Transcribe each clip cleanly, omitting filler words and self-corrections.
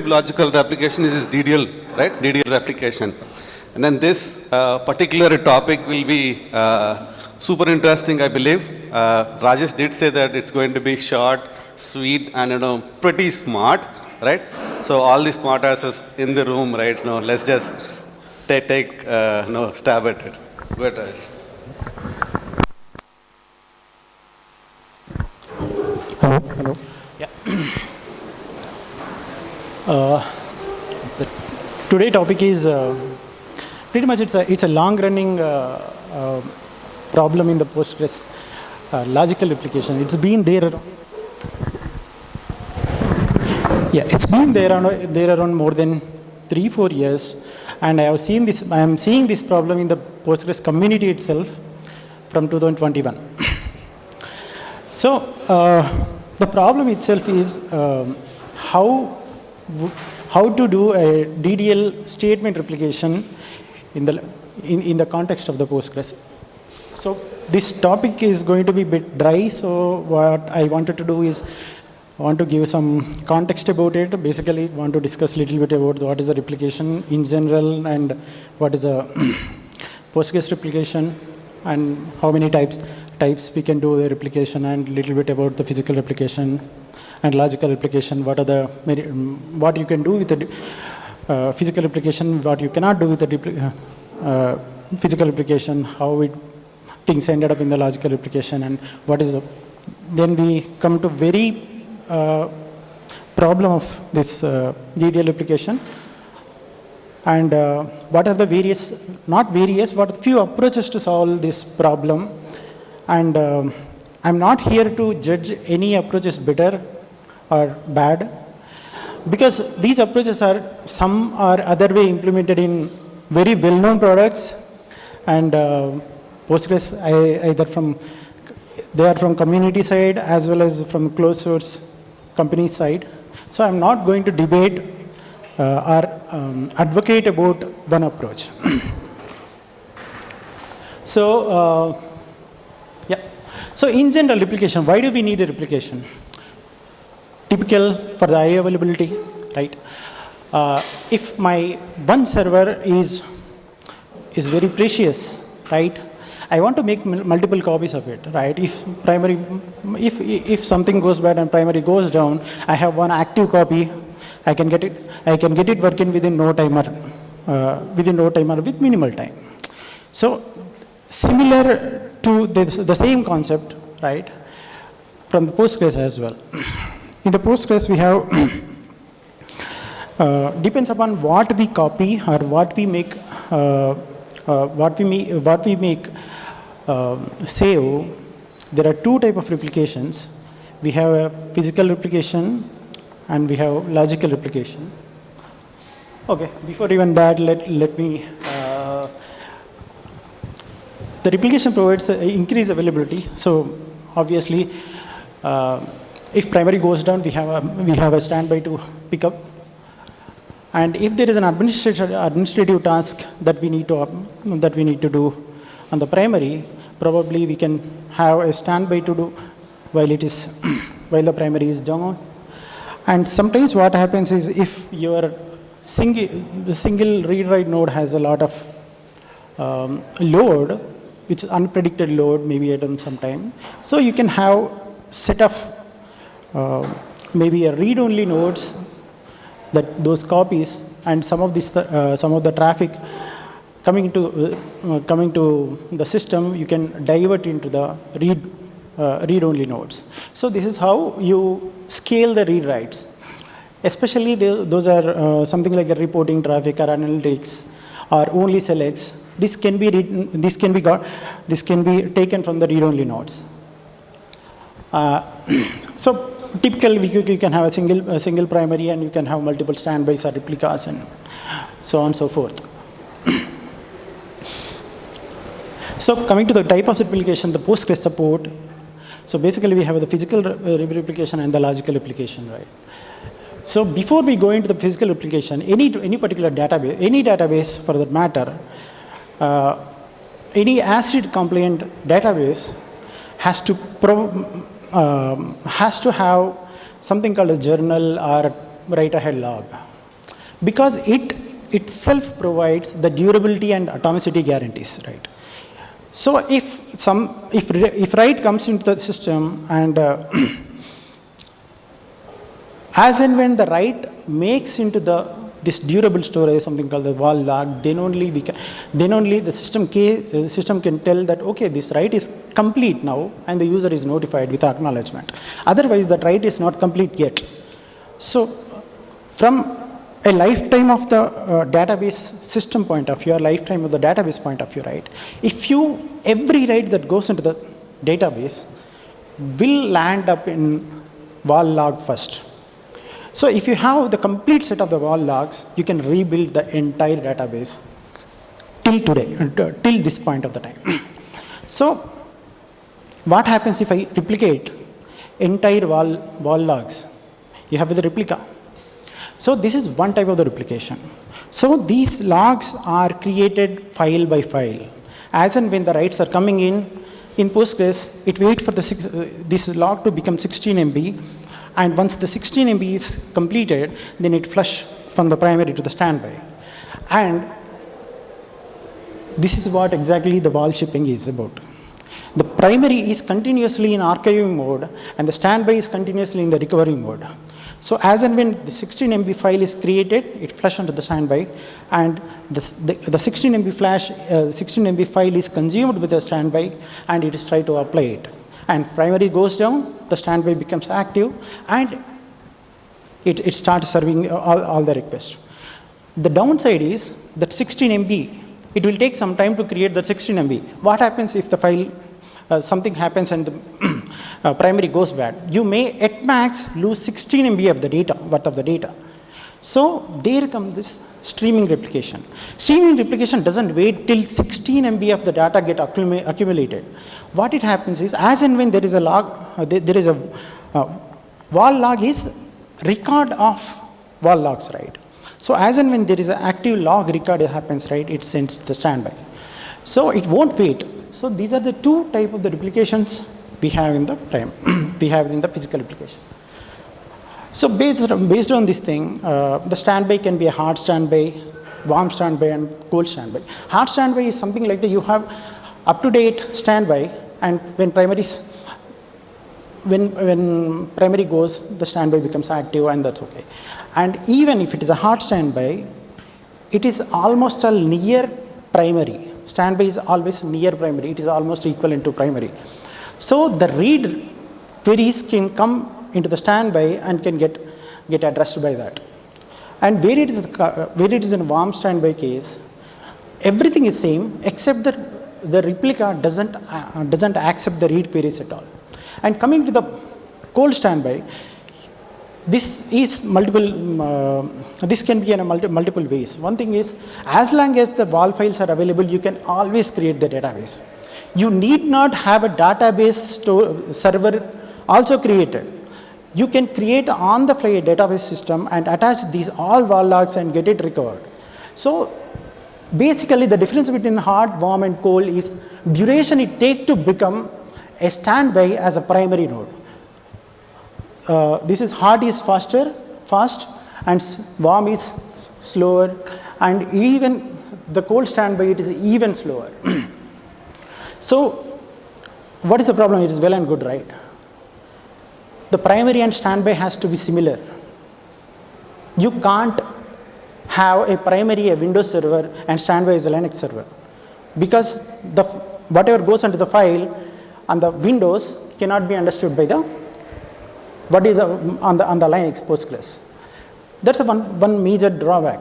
logical replication is DDL, right? DDL replication. And then this particular topic will be super interesting, I believe. Rajesh did say that it's going to be short, sweet, and pretty smart, right? So all the smart asses in the room, right? No, let's just take stab at it. Go ahead, Rajesh. Hello. Yeah. The today topic is pretty much it's a long-running problem in the Postgres logical replication. It's been there. Yeah, it's been there around more than 3-4 years, and I am seeing this problem in the Postgres community itself from 2021. So the problem itself is how to do a DDL statement replication in the context of the Postgres. So this topic is going to be a bit dry, so what I wanted to do is I want to give some context about it. Basically, I want to discuss a little bit about what is the replication in general and what is a Postgres replication and how many types we can do the replication, and a little bit about the physical replication and logical replication. What you can do with the physical replication, what you cannot do with the physical replication, how things ended up in the logical replication, and what is then we come to very problem of this DDL replication, and what are the what few approaches to solve this problem. And I'm not here to judge any approach is better or bad, because these approaches some are other way implemented in very well-known products, and Postgres they are from community side as well as from closed source company side. So I'm not going to debate or advocate about one approach. So so in general, replication, why do we need a replication? Typical for the high availability, right? If my one server is very precious, right? I want to make multiple copies of it, right? If something goes bad and primary goes down, I have one active copy. I can get it working within no timer with minimal time. So similar to the same concept, right, from the Postgres as well. In the Postgres, we have depends upon what we copy or what we make save. There are two types of replications. We have a physical replication and we have logical replication. Okay, before even that, let me. The replication provides increased availability. So obviously, if primary goes down, we have a standby to pick up. And if there is an administrative task that we need to do on the primary, probably we can have a standby to do while the primary is down. And sometimes what happens is if your single read-write node has a lot of load, which is unpredicted load, maybe at some time. So you can have set of maybe a read-only nodes, that those copies, and some of the traffic coming to the system, you can divert into the read-only nodes. So this is how you scale the read-writes. Especially those are something like a reporting traffic or analytics or only selects. This can be taken from the read-only nodes. So typically, you can have a single primary, and you can have multiple standbys or replicas, and so on and so forth. So coming to the type of replication, the Postgres support. So basically, we have the physical replication and the logical replication, right? So before we go into the physical replication, any particular database, any database for that matter, any ACID compliant database has to have something called a journal or write-ahead log, because it itself provides the durability and atomicity guarantees, right? So if write comes into the system and as and when the write makes into this durable storage, something called the wall log, then only the system can tell that, okay, this write is complete now, and the user is notified with acknowledgement. Otherwise, that write is not complete yet. So from a lifetime of the database system point of view, or lifetime of the database point of view, right? Every write that goes into the database will land up in wall log first. So if you have the complete set of the wall logs, you can rebuild the entire database till today, till this point of the time. So what happens if I replicate entire wall logs? You have the replica. So this is one type of the replication. So these logs are created file by file. As and when the writes are coming in Postgres, it waits for this log to become 16 MB. And once the 16 MB is completed, then it flush from the primary to the standby. And this is what exactly the wall shipping is about. The primary is continuously in archiving mode, and the standby is continuously in the recovery mode. So as and when the 16 MB file is created, it flushes onto the standby, and the 16 MB file is consumed with the standby, and it is tried to apply it. And primary goes down, the standby becomes active, and it starts serving all the requests. The downside is that 16 MB, it will take some time to create that 16 MB. What happens if the file, something happens and the primary goes bad? You may at max lose 16 MB of the data, worth of the data. So there comes this streaming replication. Streaming replication doesn't wait till 16 MB of the data get accumulated. What it happens is, as and when there is a log, there is a wall log is record of wall logs, right? So as and when there is an active log record happens, right, it sends the standby. So it won't wait. So these are the two type of the replications we have in the physical replication. So based on this thing, the standby can be a hard standby, warm standby, and cold standby. Hard standby is something like that. You have up-to-date standby, and when primary goes, the standby becomes active, and that's okay. And even if it is a hard standby, it is almost a near primary. Standby is always near primary. It is almost equivalent to primary. So the read queries can come into the standby and can get addressed by that. And where it is in a warm standby case, everything is same except that the replica doesn't accept the read queries at all. And coming to the cold standby, this is this can be in multiple ways. One thing is, as long as the wall files are available, you can always create the database. You need not have a database server also created. You can create on the fly a database system and attach these all wall logs and get it recovered. So basically the difference between hard, warm, and cold is duration it takes to become a standby as a primary node. This is hard is fast, and warm is slower, and even the cold standby it is even slower. So what is the problem? It is well and good, right? The primary and standby has to be similar. You can't have a primary, a Windows server, and standby is a Linux server, because whatever goes into the file on the Windows cannot be understood by the on the Linux Postgres. That's one major drawback.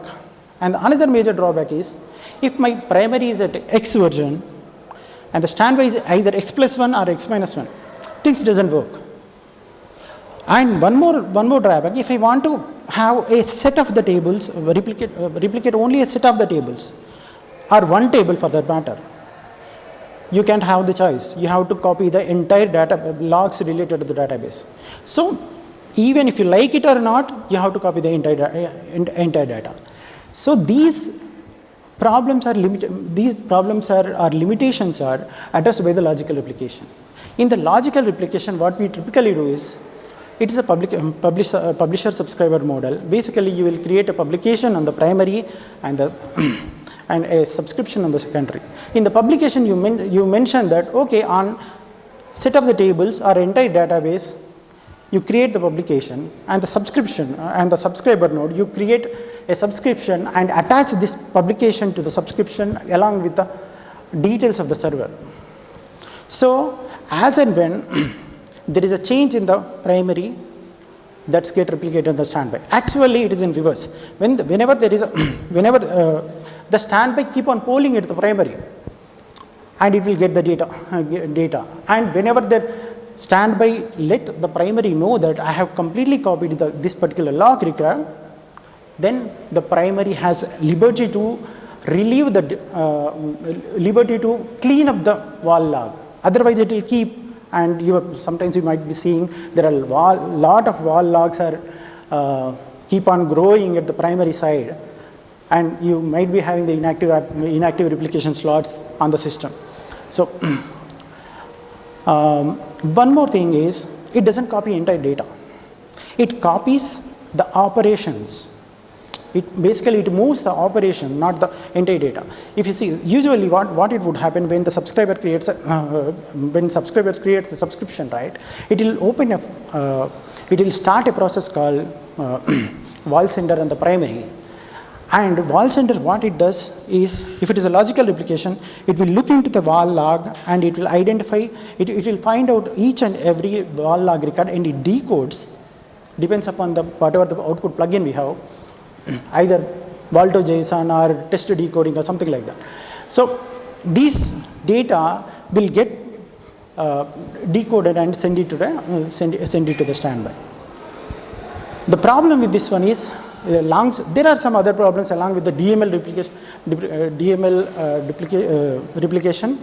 And another major drawback is, if my primary is at X version and the standby is either X+1 or X-1, things doesn't work. And one more drawback, if I want to have a set of the tables, replicate only a set of the tables, or one table for that matter, you can't have the choice. You have to copy the entire data logs related to the database. So even if you like it or not, you have to copy the entire data. So these problems are limitations are addressed by the logical replication. In the logical replication, what we typically do is, It is a publisher subscriber model. Basically, you will create a publication on the primary and the and a subscription on the secondary. In the publication, you mentioned that, okay, on set of the tables or entire database, you create the publication, and the subscription and the subscriber node, you create a subscription and attach this publication to the subscription along with the details of the server. So as and when there is a change in the primary, that's get replicated in the standby. Actually, it is in reverse. Whenever there is a the standby keep on polling at the primary, and it will get the data. And whenever the standby let the primary know that I have completely copied this particular log required, then the primary has liberty to relieve the liberty to clean up the wall log. Otherwise, it will keep, and sometimes you might be seeing there are lot of wall logs are keep on growing at the primary side, and you might be having the inactive replication slots on the system. So one more thing is, it doesn't copy entire data. It copies the operations. It basically moves the operation, not the entire data. If you see, usually what it would happen when the subscriber creates the subscription, right? It will open it will start a process called wall sender on the primary. And wall sender, what it does is, if it is a logical replication, it will look into the wall log and it will identify, it will find out each and every wall log record, and it decodes, depends upon whatever the output plugin we have, either wall to JSON or test decoding or something like that. So these data will get decoded and send it to the standby. The problem with this one is, there are some other problems along with the DML replication,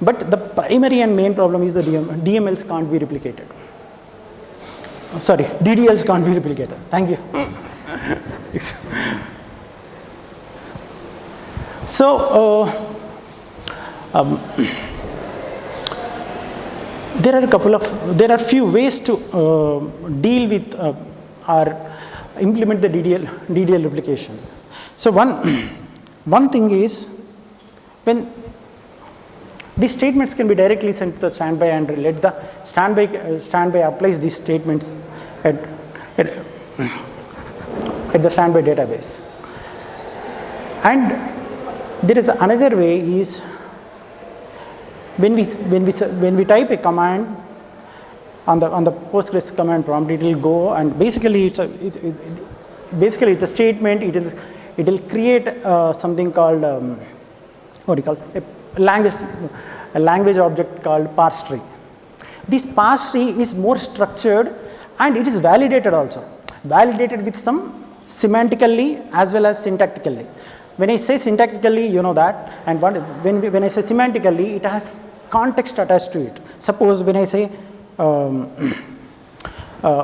but the primary and main problem is the DMLs can't be replicated. Sorry, DDLs can't be replicated. Thank you. So there are few ways to deal with or implement the DDL replication. So one thing is, when these statements can be directly sent to the standby, and let the standby applies these statements at the standby database. And there is another way is, when we type a command on the Postgres command prompt, it will go, and basically it's a statement. It will create something called what do you call it? A language object called parse tree. This parse tree is more structured, and it is validated also. Validated with some semantically as well as syntactically. When I say syntactically, you know that, and when I say semantically, it has context attached to it. Suppose when I say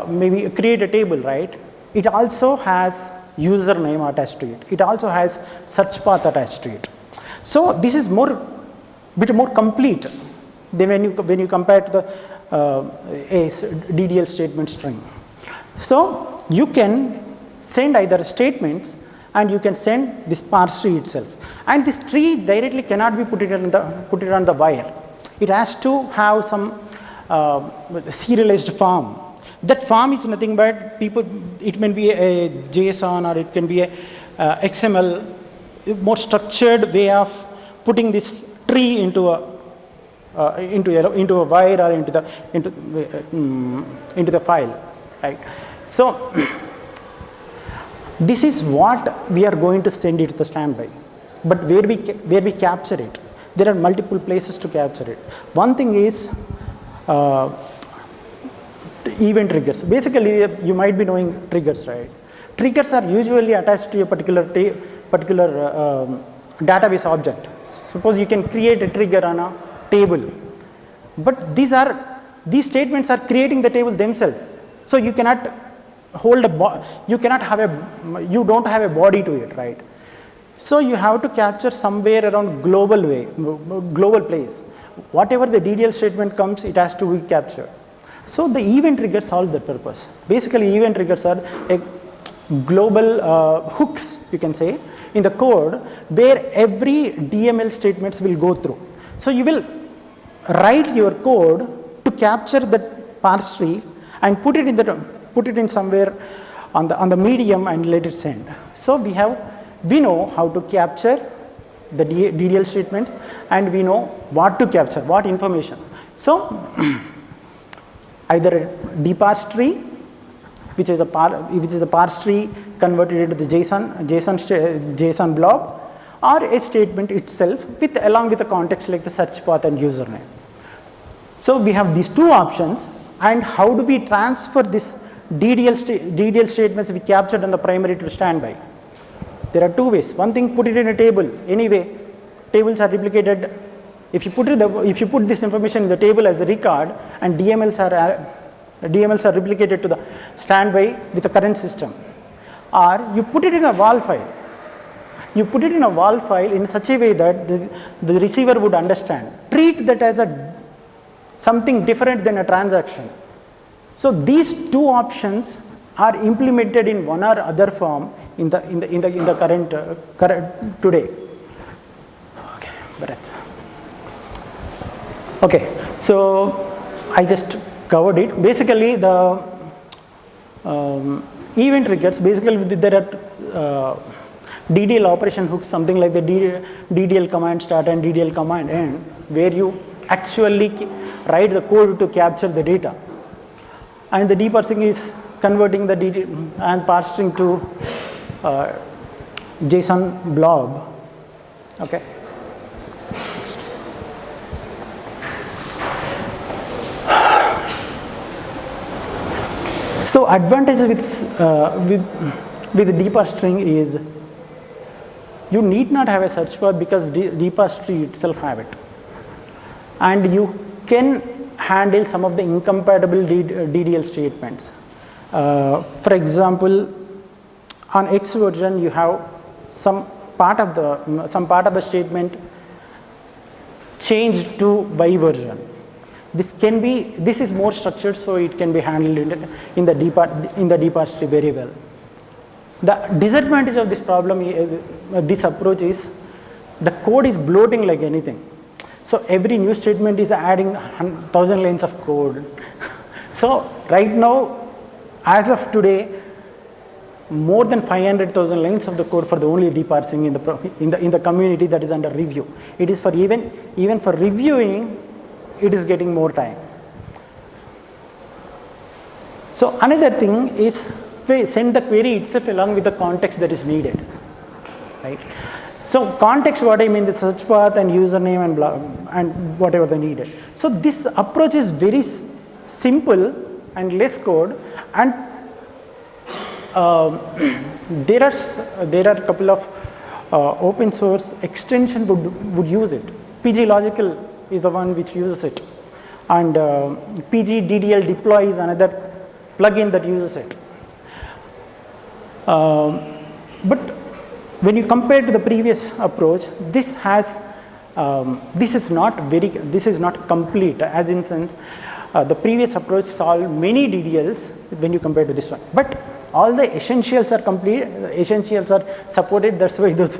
maybe create a table, right? It also has username attached to it. It also has search path attached to it. So this is bit more complete than when you compare to the a DDL statement string. So you can send either statements, and you can send this parse tree itself. And this tree directly cannot be put it on the wire. It has to have some serialized form. That form is nothing but it may be a JSON, or it can be a XML, more structured way of putting this tree into a wire or into the file, right? So this is what we are going to send it to the standby. But where we capture it, there are multiple places to capture it. One thing is event triggers. Basically, you might be knowing triggers, right? Triggers are usually attached to a particular database object. Suppose you can create a trigger on a table, but these statements are creating the tables themselves. So you cannot you don't have a body to it, right? So you have to capture somewhere around global place. Whatever the DDL statement comes, it has to be captured. So the event trigger solves that purpose. Basically, event triggers are a global hooks, you can say, in the code where every DML statements will go through. So you will write your code to capture that parse tree and put it in somewhere on the medium and let it send. So we know how to capture the DDL statements, and we know what to capture, what information. So either a dparse tree, which is a parse tree converted into the JSON blob, or a statement itself along with a context like the search path and username. So we have these two options, and how do we transfer this DDL statements we captured on the primary to standby? There are two ways. One thing, put it in a table. Anyway, tables are replicated. If you put this information in the table as a record, and DMLs are replicated to the standby with the current system, or you put it in a WAL file. You put it in a WAL file in such a way that the receiver would understand. Treat that as something different than a transaction. So these two options are implemented in one or other form in the current today. Okay, breath. Okay, so I just covered it. Basically, the event triggers. Basically, there are DDL operation hooks, something like the DDL command start and DDL command end, where you actually write the code to capture the data. And the deparsing is converting the DDL and parse string to JSON blob. Okay. So advantage with dparse string is you need not have a search path because dparse tree itself have it, and you can handle some of the incompatible DDL statements. For example, on X version you have some part of the statement changed to Y version. This is more structured, so it can be handled in the dparse tree very well. The disadvantage of this problem, this approach is the code is bloating like anything. So every new statement is adding 1,000 lines of code. So right now, as of today, more than 500,000 lines of the code for the only deparsing in the community that is under review. It is for even for reviewing, it is getting more time. So another thing is send the query itself along with the context that is needed, right? So context, what I mean, the search path and username and blah, and whatever they needed. So this approach is very simple and less code, and there are a couple of open source extension would use it. PG Logical is the one which uses it, and PG DDL deploy is another plugin that uses it. But when you compare to the previous approach, this is not complete, as in sense the previous approach solved many DDLs when you compare to this one. But all the essentials are complete, essentials are supported. That's why those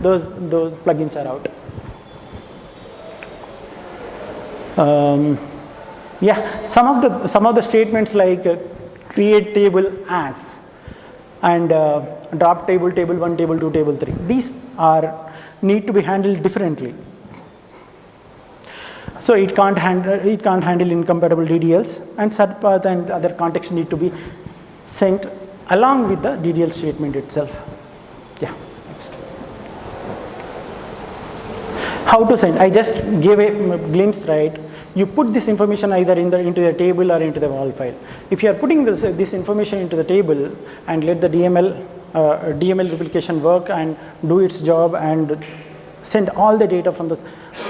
plugins are out. Yeah, some of the statements like create table as and drop table 1, table 2, table 3. These need to be handled differently. So it can't handle incompatible DDLs, and search path and other contexts need to be sent along with the DDL statement itself. Yeah, next. How to send? I just gave a glimpse, right? You put this information either into a table or into the WAL file. If you are putting this information into the table and let the DML replication work and do its job and send all the data from the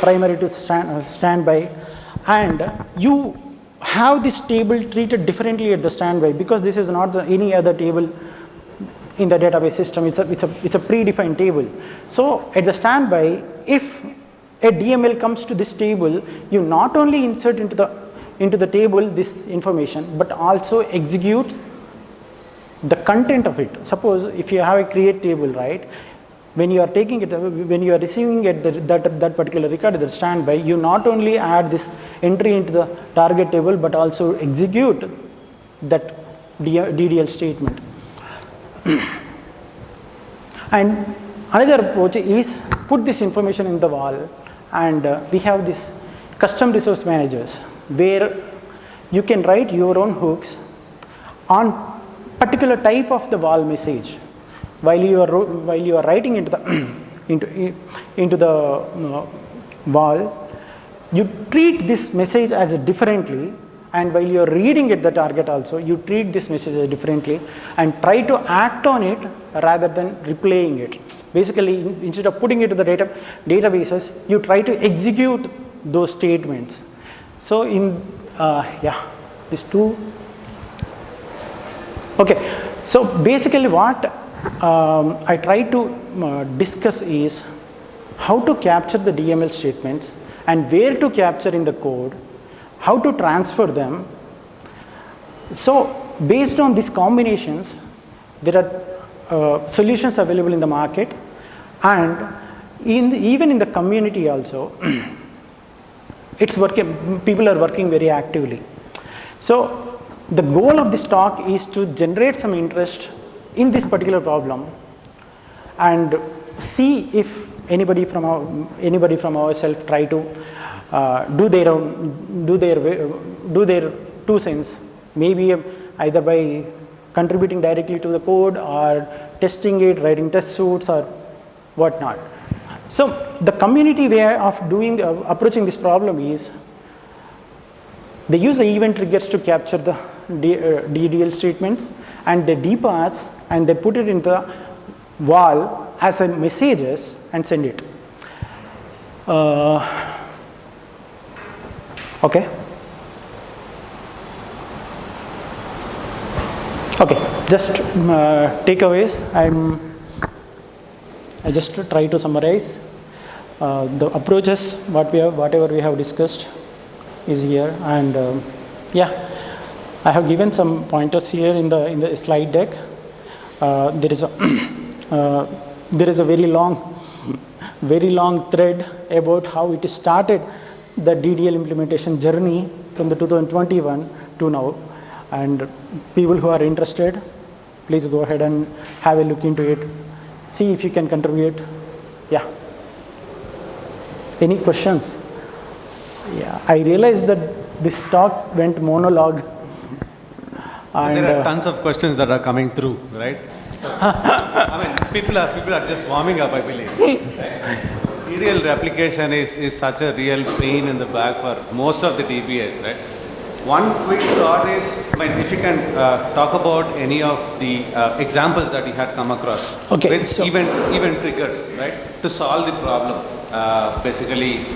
primary to standby, and you have this table treated differently at the standby because this is not any other table in the database system. It's a predefined table. So at the standby, if a DML comes to this table, you not only insert into into the table this information, but also executes the content of it. Suppose if you have a create table, right? When you are taking it, when you are receiving it, that particular record, the standby, you not only add this entry into the target table, but also execute that DDL statement. And another approach is put this information in the wall, and we have this custom resource managers where you can write your own hooks on particular type of the wall message. While you are writing into the into the wall, you treat this message as differently, and while you are reading at the target also, you treat this message as differently and try to act on it rather than replaying it. Basically, instead of putting it to the databases, you try to execute those statements. So in these two. Okay, so basically what I try to discuss is how to capture the DML statements and where to capture in the code, how to transfer them. So based on these combinations, there are solutions available in the market, and even in the community also, it's working. People are working very actively. So the goal of this talk is to generate some interest in this particular problem and see if anybody from ourselves try to do their 2 cents, maybe either by contributing directly to the code or testing it, writing test suites or whatnot. So the community way of approaching this problem is they use the event triggers to capture the DDL statements, and they depass and they put it in the wall as a messages and send it. Okay. Just takeaways. I just try to summarize the approaches. Whatever we have discussed is here, and I have given some pointers here in the slide deck. There is a very long thread about how it started the DDL implementation journey from the 2021 to now, and people who are interested, please go ahead and have a look into it. See if you can contribute. Yeah. Any questions? Yeah, I realized that this talk went monologue. And there are tons of questions that are coming through, right? I mean, people are just warming up, I believe. Right? DDL replication is such a real pain in the back for most of the DBAs, right? One quick thought is, I mean, if you can talk about any of the examples that you had come across with so event triggers, right, to solve the problem. Basically,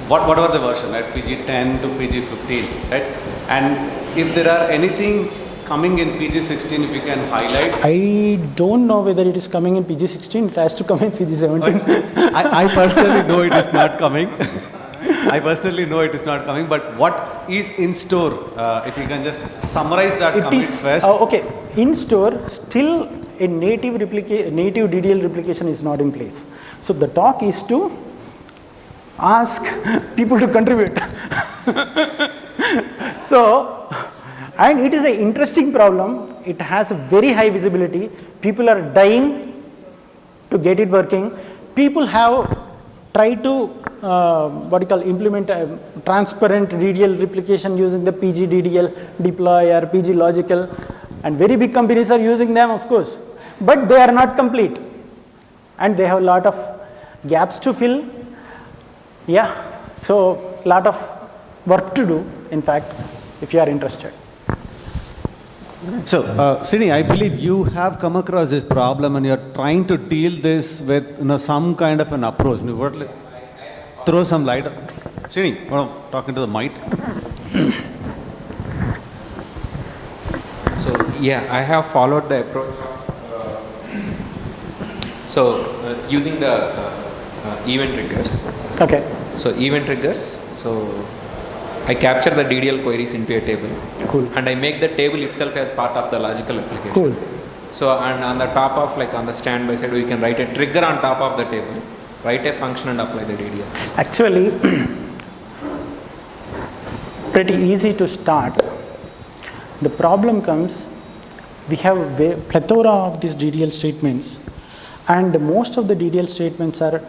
whatever the version, right, PG10 to PG15, right? And if there are anything coming in PG16, if you can highlight. I don't know whether it is coming in PG16. It has to come in PG17. I personally know it is not coming. But what is in store? If you can just summarize that commit first. Okay. In store, still a native DDL replication is not in place. So the talk is to ask people to contribute. So, and it is an interesting problem. It has a very high visibility. People are dying to get it working. People have tried to implement a transparent DDL replication using the PG DDL deploy or PG logical, and very big companies are using them, of course, but they are not complete and they have a lot of gaps to fill. Yeah, so lot of work to do, in fact, if you are interested. So, Srini, I believe you have come across this problem and you're trying to deal this with some kind of an approach. Throw some light. Srini, talking to the mic. So, yeah, I have followed the approach of using the event triggers. Okay. So event triggers. So I capture the DDL queries into a table. Cool. And I make the table itself as part of the logical application. Cool. So, and on the top of, like on the standby side, we can write a trigger on top of the table, write a function and apply the DDL. Actually, pretty easy to start. The problem comes, we have a plethora of these DDL statements, and most of the DDL statements are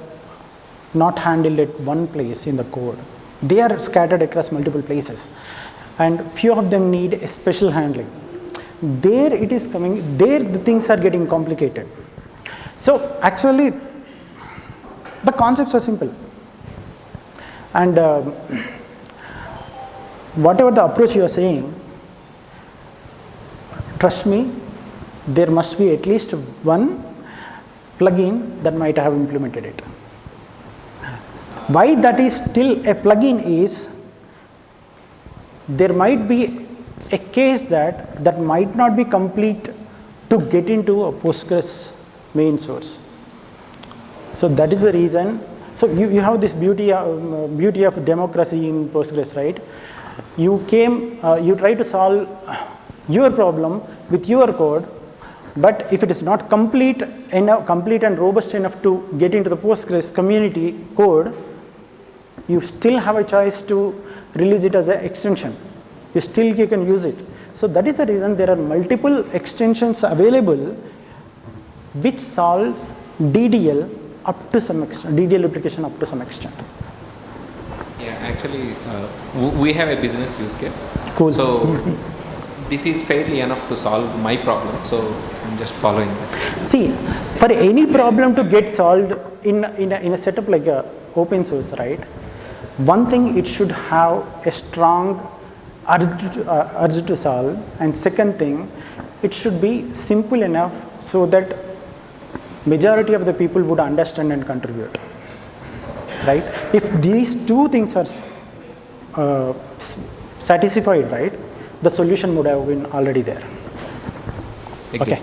not handled at one place in the code. They are scattered across multiple places, and few of them need a special handling. There it is coming, there the things are getting complicated. So actually, the concepts are simple. And whatever the approach you are saying, trust me, there must be at least one plugin that might have implemented it. Why that is still a plugin is, there might be a case that might not be complete to get into a Postgres main source. So that is the reason. So you have this beauty of democracy in Postgres, right? You try to solve your problem with your code, but if it is not complete and robust enough to get into the Postgres community code, you still have a choice to release it as an extension. You can use it. So that is the reason there are multiple extensions available which solves DDL up to some extent, DDL application up to some extent. Yeah, actually, we have a business use case. Cool. So this is fairly enough to solve my problem. So I'm just following that. See, for any problem to get solved in a setup like a open source, right? One thing, it should have a strong urge to solve, and second thing, it should be simple enough so that majority of the people would understand and contribute, right? If these two things are satisfied, right, the solution would have been already there. Thank you. Okay.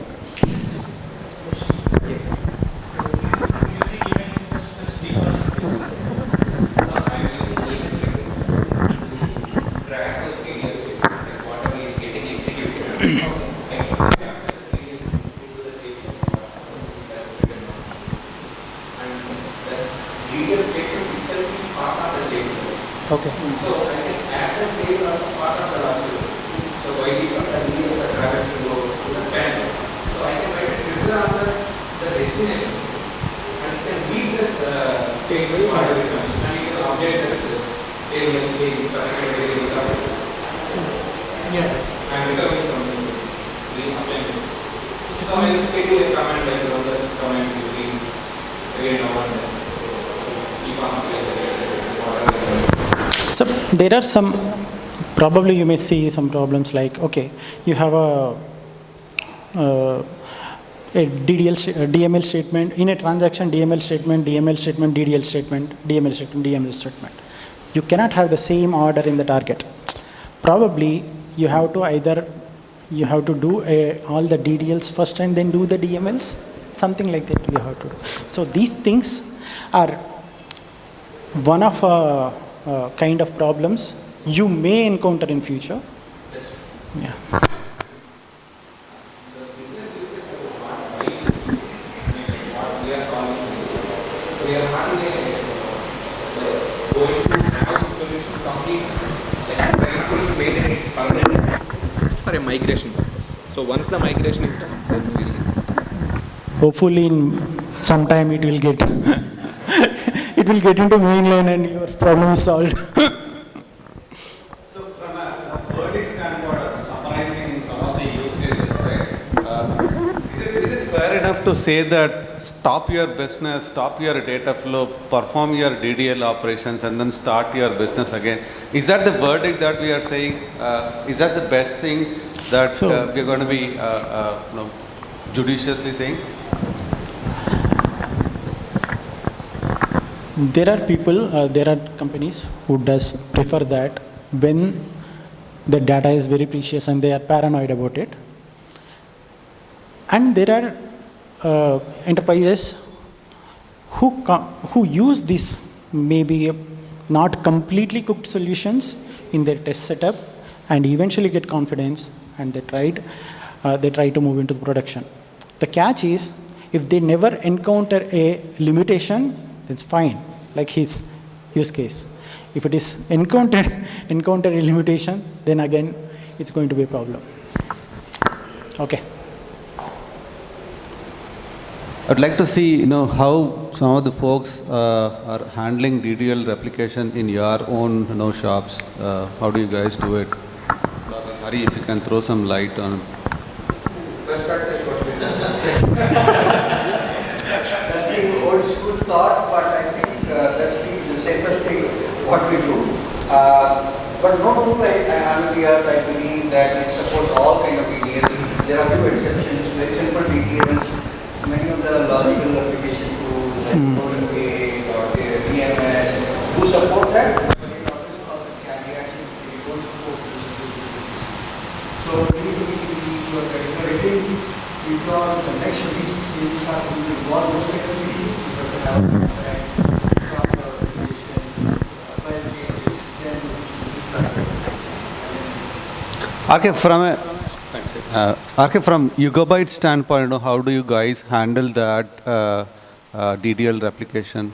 Okay. So I can add the table as part of the logic. So why we got the DDL that travels to go to the standard. So I can write a trigger on the destination, and you can read the table part of it, and you can update the table and page so yeah, I'm recovering from the update. So I will schedule a command like the command between again now and then. So keep on applying So there are some, probably you may see some problems like, okay, you have a DML statement, in a transaction DML statement, DML statement, DDL statement, DML statement, DML statement. You cannot have the same order in the target. Probably you have to do all the DDLs first and then do the DMLs, something like that you have to do. So these things are one of kind of problems you may encounter in future. Yeah. For a migration purpose. So once the migration is done, then we'll Hopefully in some time it will get it will get into mainline and your problem is solved. So from a verdict standpoint, summarizing some of the use cases, right? Is it fair enough to say that stop your business, stop your data flow, perform your DDL operations, and then start your business again? Is that the verdict that we are saying? Is that the best thing that we're going to be judiciously saying? There are people, there are companies who does prefer that when the data is very precious and they are paranoid about it. And there are enterprises who use these maybe not completely cooked solutions in their test setup and eventually get confidence, and they try to move into production. The catch is, if they never encounter a limitation, that's fine, like his use case. If it is encounter a limitation, then again, it's going to be a problem. Okay. I'd like to see, how some of the folks are handling DDL replication in your own, shops. How do you guys do it? Hari, if you can throw some light on it. That's the old school thought, but I think that's the safest thing what we do. But no tool I handle here, I believe that it supports all kind of DDL. There are few exceptions, very simple DDLs. Many of the logical application tools like OLK or DMS do support that. But it always called the caveat, they don't support this. So we need to be calibrating. If not, the next release changes have to involve those capabilities because they have to From Yugabyte standpoint, how do you guys handle that DDL replication?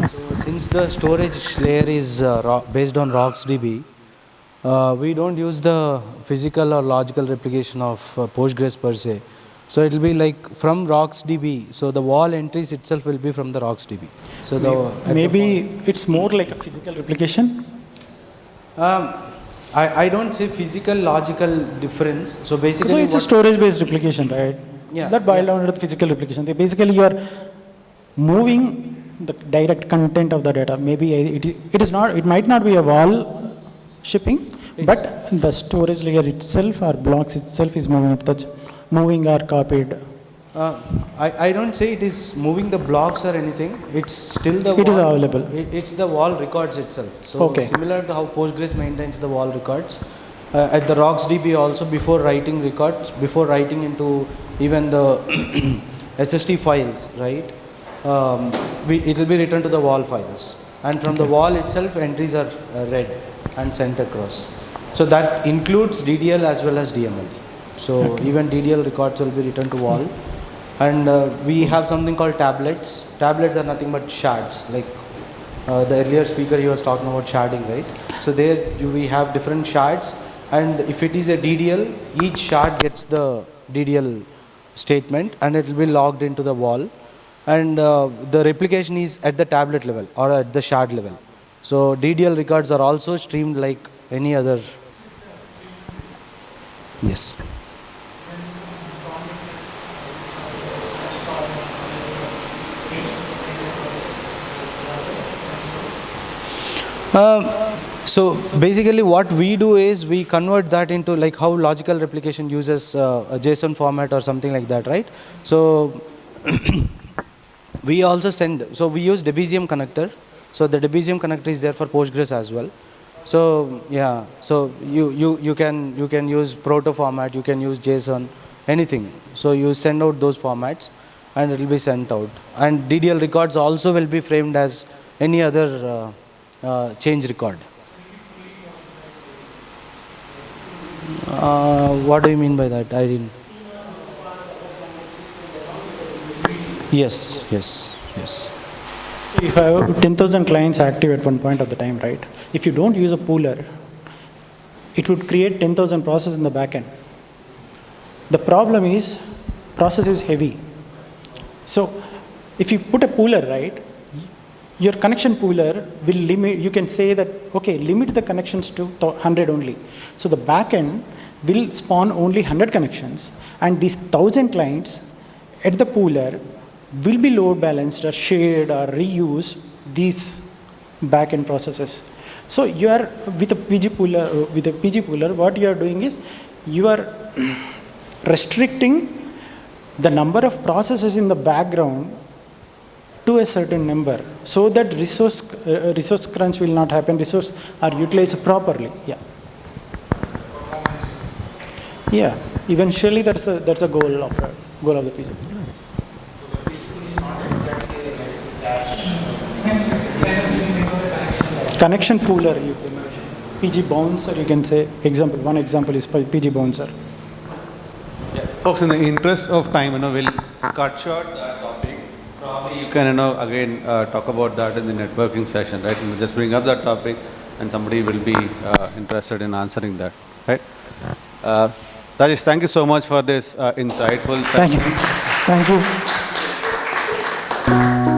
So since the storage layer is based on RocksDB, we don't use the physical or logical replication of Postgres per se. So it will be like from RocksDB. So the wall entries itself will be from the RocksDB. So maybe it's more like a physical replication. I don't say physical logical difference. So basically, So it's a storage-based replication, right? Yeah. That boils down to the physical replication. Basically, you are moving the direct content of the data. Maybe it is not. It might not be a wall shipping, but the storage layer itself or blocks itself is moving or copied. I don't say it is moving the blocks or anything. It's still the It is wall. available. It's the wall records itself. So Okay. similar to how Postgres maintains the wall records, at the RocksDB also before writing records, before writing into even the SSD files, right? It will be written to the wall files, and from the wall itself entries are read and sent across. So that includes DDL as well as DML. So even DDL records will be written to wall. And we have something called tablets. Tablets are nothing but shards. Like the earlier speaker, he was talking about sharding, right? So there we have different shards, and if it is a DDL, each shard gets the DDL statement, and it will be logged into the wall. And the replication is at the tablet level or at the shard level. So DDL records are also streamed like any other. Yes. So basically what we do is we convert that into like how logical replication uses a JSON format or something like that, right? So we also send, so we use Debezium connector. So the Debezium connector is there for Postgres as well. So yeah, so you can use proto format, you can use JSON, anything. So you send out those formats and it will be sent out. And DDL records also will be framed as any other change record. What do you mean by that? I didn't. Yes. So if I have 10,000 clients active at one point of the time, right? If you don't use a pooler, it would create 10,000 processes in the backend. The problem is, process is heavy. So if you put a pooler, right, your connection pooler will limit, you can say that, okay, limit the connections to 100 only. So the backend will spawn only 100 connections, and these 1,000 clients at the pooler will be load balanced or shared or reuse these backend processes. So you are with a PG pooler, what you are doing is you are restricting the number of processes in the background to a certain number, so that resource crunch will not happen, resource are utilized properly. Yeah. Eventually, that's a goal of the PG. So the PG is not exactly a Connection pooler, you can PG bouncer, you can say, example, one example is PG bouncer. Folks, in the interest of time, we'll cut short that topic. Probably you can, again, talk about that in the networking session, right? And just bring up that topic and somebody will be interested in answering that, right? Rajesh, thank you so much for this insightful Thank session. you. Thank you.